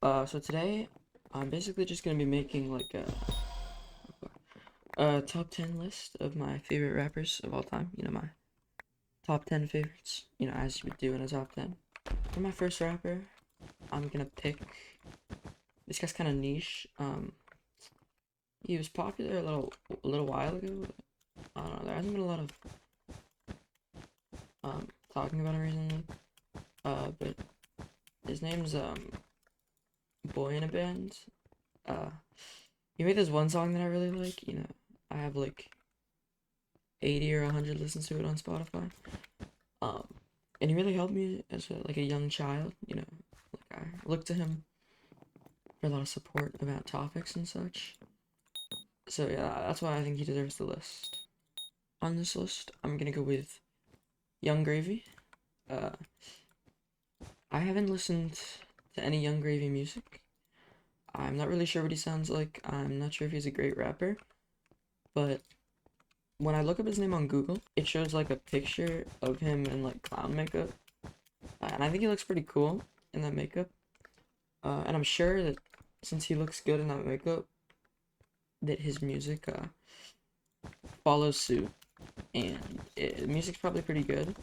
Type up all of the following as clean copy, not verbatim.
So today I'm basically just gonna be making like a top 10 list of my favorite rappers of all time. My top 10 favorites. As you would do in a top 10. For my first rapper, I'm gonna pick. This guy's kind of niche. He was popular a little while ago. I don't know. There hasn't been a lot of talking about him recently. But his name's boyinaband. Uh, he made this one song that I really like. I have like 80 or 100 listens to it on Spotify. Um, and he really helped me as a young child. Like I looked to him for a lot of support about topics and such. So yeah, that's why I think he deserves the list. On this list, I'm gonna go with Young Gravy. Uh, I haven't listened to any Young Gravy music. I'm not really sure what he sounds like. I'm not sure if he's a great rapper, but when I look up his name on Google, it shows like a picture of him in like clown makeup, and I think he looks pretty cool in that makeup. And I'm sure that since he looks good in that makeup, that his music follows suit, and music's probably pretty good.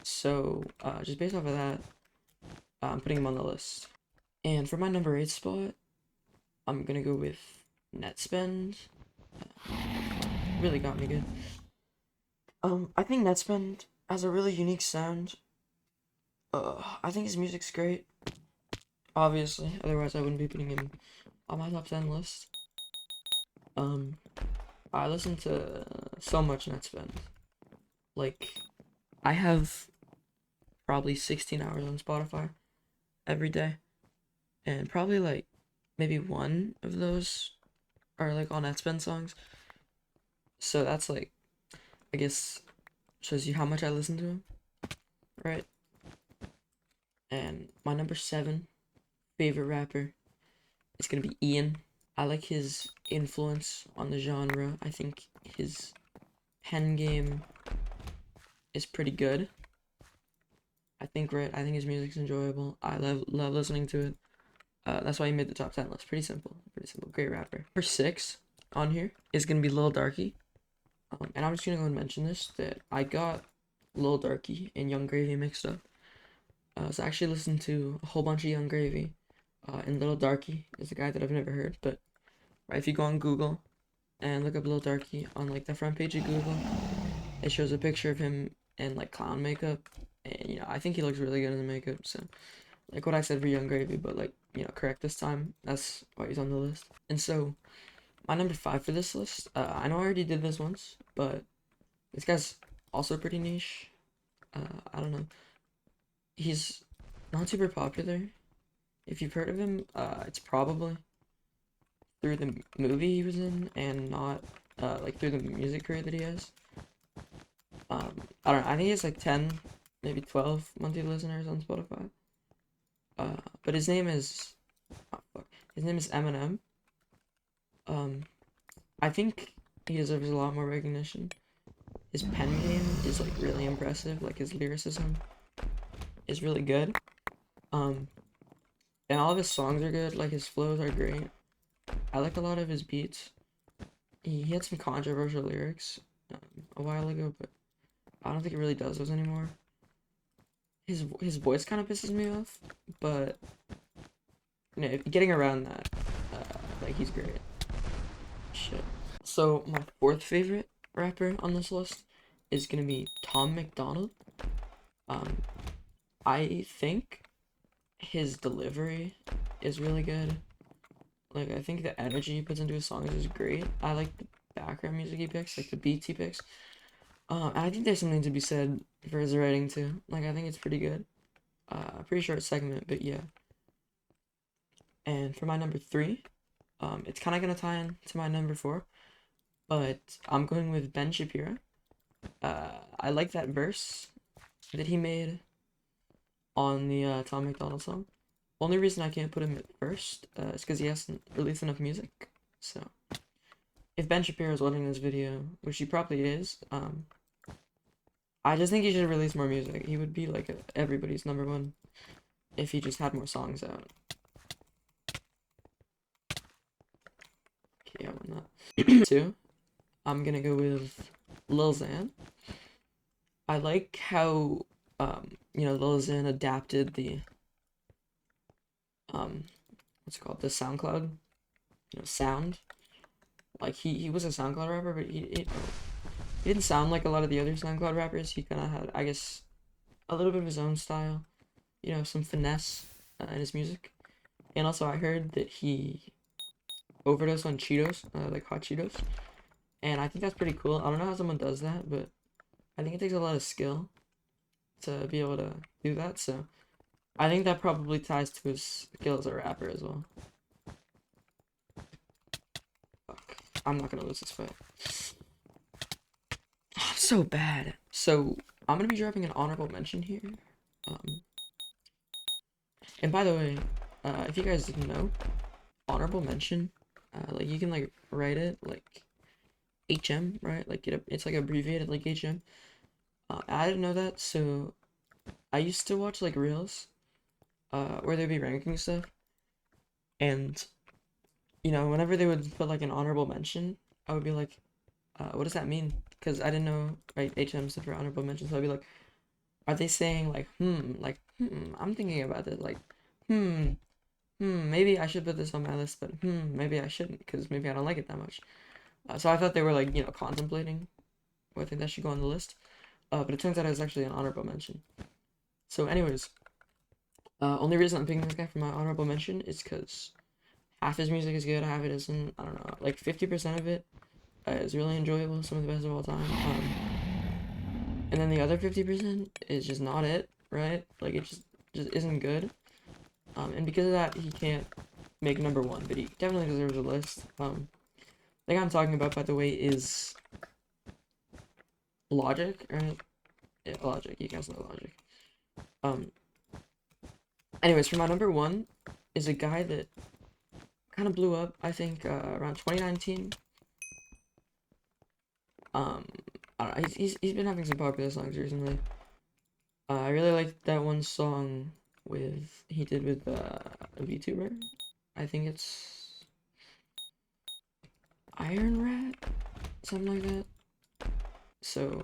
So just based off of that, I'm putting him on the list. And for my number 8 spot, I'm gonna go with Netspend. Really got me good. I think Netspend has a really unique sound. I think his music's great. Obviously, otherwise I wouldn't be putting him on my top 10 list. Um, I listen to so much Netspend. Like, I have probably 16 hours on Spotify every day, and probably like maybe one of those are like all Netspend songs. So that's like, I guess, shows you how much I listen to him, right? And my number 7 favorite rapper is gonna be Ian. I like his influence on the genre. I think his pen game is pretty good. I think his music's enjoyable. I love listening to it. That's why he made the top 10 list. Pretty simple. Pretty simple. Great rapper. Number 6 on here is gonna be Lil Darkie. And I'm just gonna go and mention this that I got Lil Darkie and Young Gravy mixed up. So I actually listened to a whole bunch of Young Gravy. And Lil Darkie is a guy that I've never heard, but right, if you go on Google and look up Lil Darkie on like the front page of Google, it shows a picture of him in like clown makeup, and I think he looks really good in the makeup. So like what I said for Young Gravy, but like correct this time. That's why he's on the list. And so my number 5 for this list, I know I already did this once, but this guy's also pretty niche. I don't know. He's not super popular. If you've heard of him, it's probably through the movie he was in and not like through the music career that he has. I don't know. I think he has like 10, maybe 12 monthly listeners on Spotify. But his name is his name is Eminem. Um, I think he deserves a lot more recognition. His pen game is like really impressive. Like his lyricism is really good. Um, and all of his songs are good. Like his flows are great. I like a lot of his beats. He had some controversial lyrics a while ago, but I don't think it really does those anymore. His voice kind of pisses me off, but getting around that, like he's great. Shit. So my fourth favorite rapper on this list is gonna be Tom MacDonald. Um, I think his delivery is really good. Like I think the energy he puts into his songs is great. I like the background music he picks, like the beats he picks. And I think there's something to be said for his writing too. Like I think it's pretty good. Pretty short segment, but yeah. And for my number 3, it's kind of gonna tie in to my number 4, but I'm going with Ben Shapiro. I like that verse that he made on the Tom MacDonald song. Only reason I can't put him at first is because he hasn't released enough music. So if Ben Shapiro is watching this video, which he probably is, I just think he should release more music. He would be like everybody's number 1 if he just had more songs out. I'm not. Two, I'm gonna go with Lil Xan. I like how Lil Xan adapted the what's it called, the SoundCloud sound. Like he was a SoundCloud rapper, but he didn't sound like a lot of the other SoundCloud rappers. He kind of had, I guess, a little bit of his own style, some finesse in his music. And also, I heard that he overdosed on Cheetos, like hot Cheetos. And I think that's pretty cool. I don't know how someone does that, but I think it takes a lot of skill to be able to do that. So I think that probably ties to his skill as a rapper as well. Fuck. I'm not gonna lose this fight. Oh, so bad. So I'm gonna be dropping an honorable mention here. And by the way, if you guys didn't know, honorable mention, like you can like write it like HM, right? Like it's like abbreviated like HM. I didn't know that, so I used to watch like reels, where they'd be ranking stuff, and whenever they would put like an honorable mention, I would be like, what does that mean? Because I didn't know, right? HM stood for honorable mention, so I'd be like, are they saying like, I'm thinking about this, like, maybe I should put this on my list, but maybe I shouldn't, because maybe I don't like it that much. So I thought they were like, contemplating whether that should go on the list. But it turns out it was actually an honorable mention. So anyways, only reason I'm picking this guy for my honorable mention is because half his music is good, half it isn't. I don't know, like 50% of it is really enjoyable, some of the best of all time. And then the other 50% is just not it, right? Like it just isn't good. And because of that, he can't make number one, but he definitely deserves a list. The guy I'm talking about, by the way, is Logic, right? Yeah, Logic. You guys know Logic. Anyways, for my number one is a guy that kind of blew up, I think, around 2019. I don't know, he's been having some popular songs recently. I really liked that one song he did with a VTuber. I think it's Iron Rat, something like that. So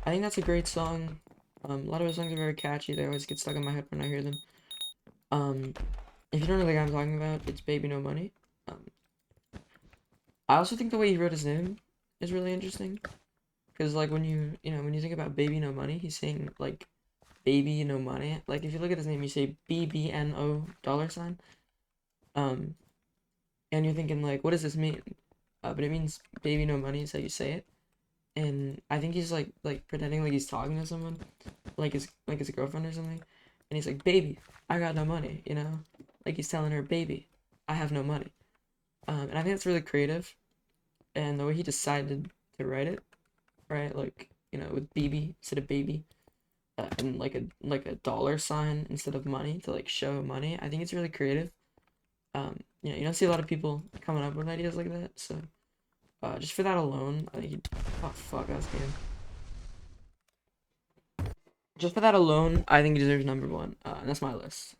I think that's a great song. A lot of his songs are very catchy. They always get stuck in my head when I hear them. If you don't know the guy I'm talking about, it's bbno money. I also think the way he wrote his name is really interesting, because like when you think about baby no money, he's saying like baby no money. Like if you look at his name, you say bbno $. And you're thinking like, what does this mean? But it means baby no money is how you say it. And I think he's like pretending like he's talking to someone, like his girlfriend or something, and he's like, baby, I got no money, like he's telling her, baby, I have no money. And I think that's really creative, and the way he decided to write it, right, like with BB instead of baby, and like a $sign instead of money to like show money. I think it's really creative. You don't see a lot of people coming up with ideas like that, so just for that alone, I think oh fuck, that's game. Just for that alone, I think he deserves number one, and that's my list.